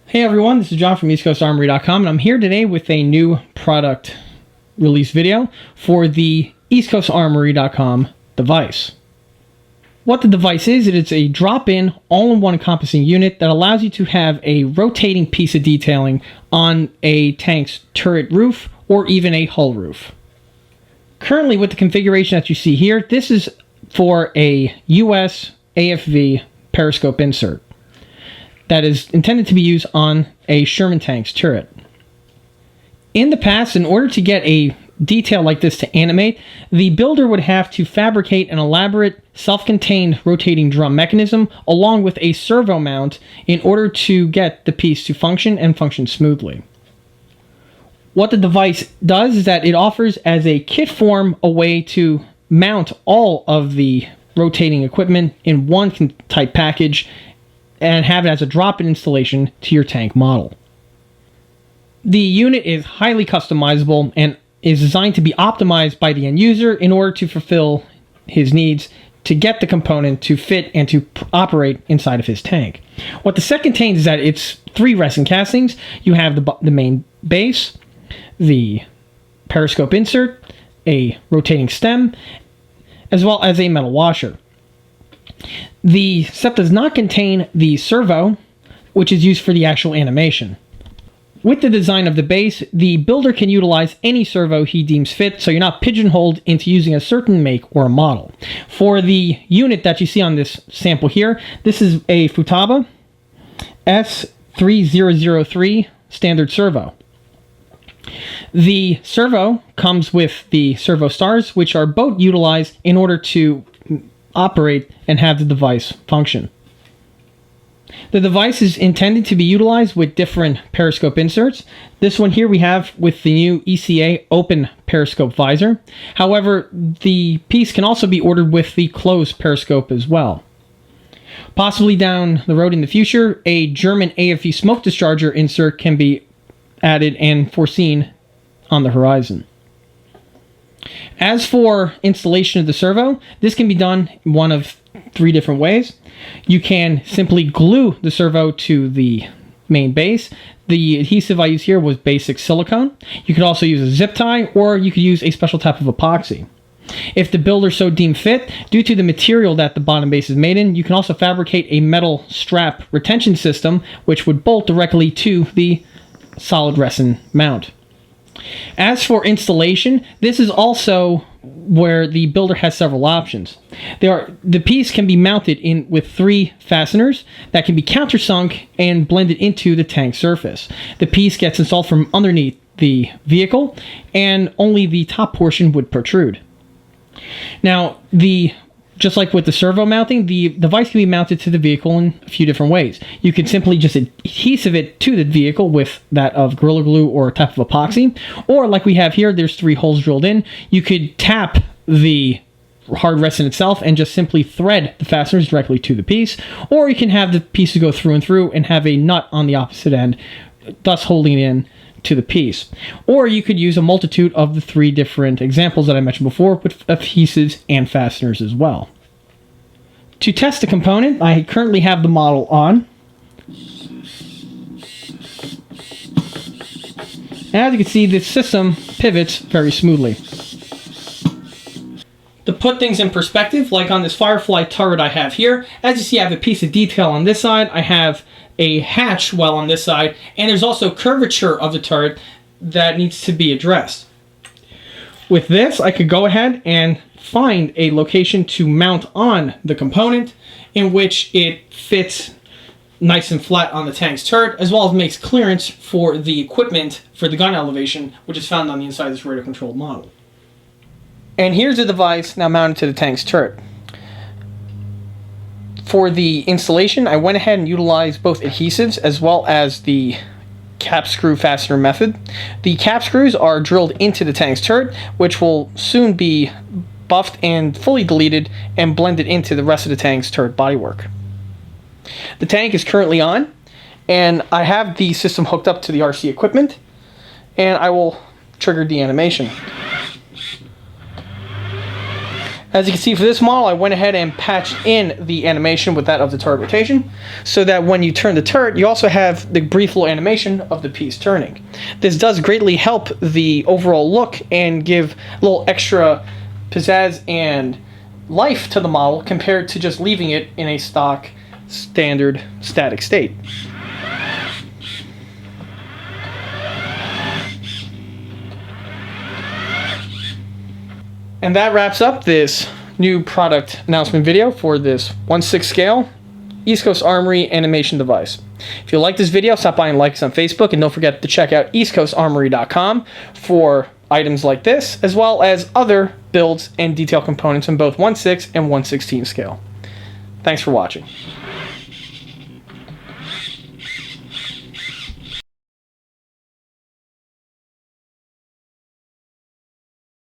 Hey everyone, this is John from EastCoastArmory.com, and I'm here today with a new product release video for the EastCoastArmory.com device. What the device is, it is a drop-in, all-in-one encompassing unit that allows you to have a rotating piece of detailing on a tank's turret roof or even a hull roof. Currently, with the configuration that you see here, this is for a US AFV Periscope insert that is intended to be used on a Sherman tank's turret. In the past, in order to get a detail like this to animate, the builder would have to fabricate an elaborate self-contained rotating drum mechanism along with a servo mount in order to get the piece to function and function smoothly. What the device does is that it offers as a kit form a way to mount all of the rotating equipment in one type package and have it as a drop-in installation to your tank model. The unit is highly customizable and is designed to be optimized by the end user in order to fulfill his needs to get the component to fit and to operate inside of his tank. What the set contains is that it's 3 resin castings. You have the main base, the periscope insert, a rotating stem, as well as a metal washer. The set does not contain the servo, which is used for the actual animation. With the design of the base, the builder can utilize any servo he deems fit, so you're not pigeonholed into using a certain make or model. For the unit that you see on this sample here, this is a Futaba S3003 standard servo. The servo comes with the servo stars, which are both utilized in order to operate and have the device function. The device is intended to be utilized with different periscope inserts. This one here we have with the new ECA open periscope visor. However, the piece can also be ordered with the closed periscope as well. Possibly down the road in the future, a German AFV smoke discharger insert can be added and foreseen on the horizon. As for installation of the servo, this can be done one of 3 different ways. You can simply glue the servo to the main base. The adhesive I use here was basic silicone. You could also use a zip tie, or you could use a special type of epoxy. If the builder so deemed fit, due to the material that the bottom base is made in, you can also fabricate a metal strap retention system, which would bolt directly to the solid resin mount. As for installation, this is also where the builder has several options. The piece can be mounted in with 3 fasteners that can be countersunk and blended into the tank surface. The piece gets installed from underneath the vehicle, and only the top portion would protrude. Now, just like with the servo mounting, the device can be mounted to the vehicle in a few different ways. You can simply just adhesive it to the vehicle with that of Gorilla Glue or a type of epoxy. Or like we have here, there's 3 holes drilled in. You could tap the hard resin itself and just simply thread the fasteners directly to the piece. Or you can have the pieces go through and through and have a nut on the opposite end, thus holding it in to the piece. Or you could use a multitude of the 3 different examples that I mentioned before with adhesives and fasteners as well. To test the component, I currently have the model on. As you can see, the system pivots very smoothly. To put things in perspective, like on this Firefly turret I have here, as you see I have a piece of detail on this side, I have a hatch well on this side, and there's also curvature of the turret that needs to be addressed. With this, I could go ahead and find a location to mount on the component in which it fits nice and flat on the tank's turret, as well as makes clearance for the equipment for the gun elevation, which is found on the inside of this radio-controlled model. And here's the device now mounted to the tank's turret. For the installation, I went ahead and utilized both adhesives as well as the cap screw fastener method. The cap screws are drilled into the tank's turret, which will soon be buffed and fully deleted and blended into the rest of the tank's turret bodywork. The tank is currently on, and I have the system hooked up to the RC equipment, and I will trigger the animation. As you can see for this model, I went ahead and patched in the animation with that of the turret rotation, so that when you turn the turret, you also have the brief little animation of the piece turning. This does greatly help the overall look and give a little extra pizzazz and life to the model compared to just leaving it in a stock, standard, static state. And that wraps up this new product announcement video for this 1/6 scale East Coast Armory animation device. If you like this video, stop by and like us on Facebook, and don't forget to check out eastcoastarmory.com for items like this, as well as other builds and detail components in both 1/6 and 1/16 scale. Thanks for watching.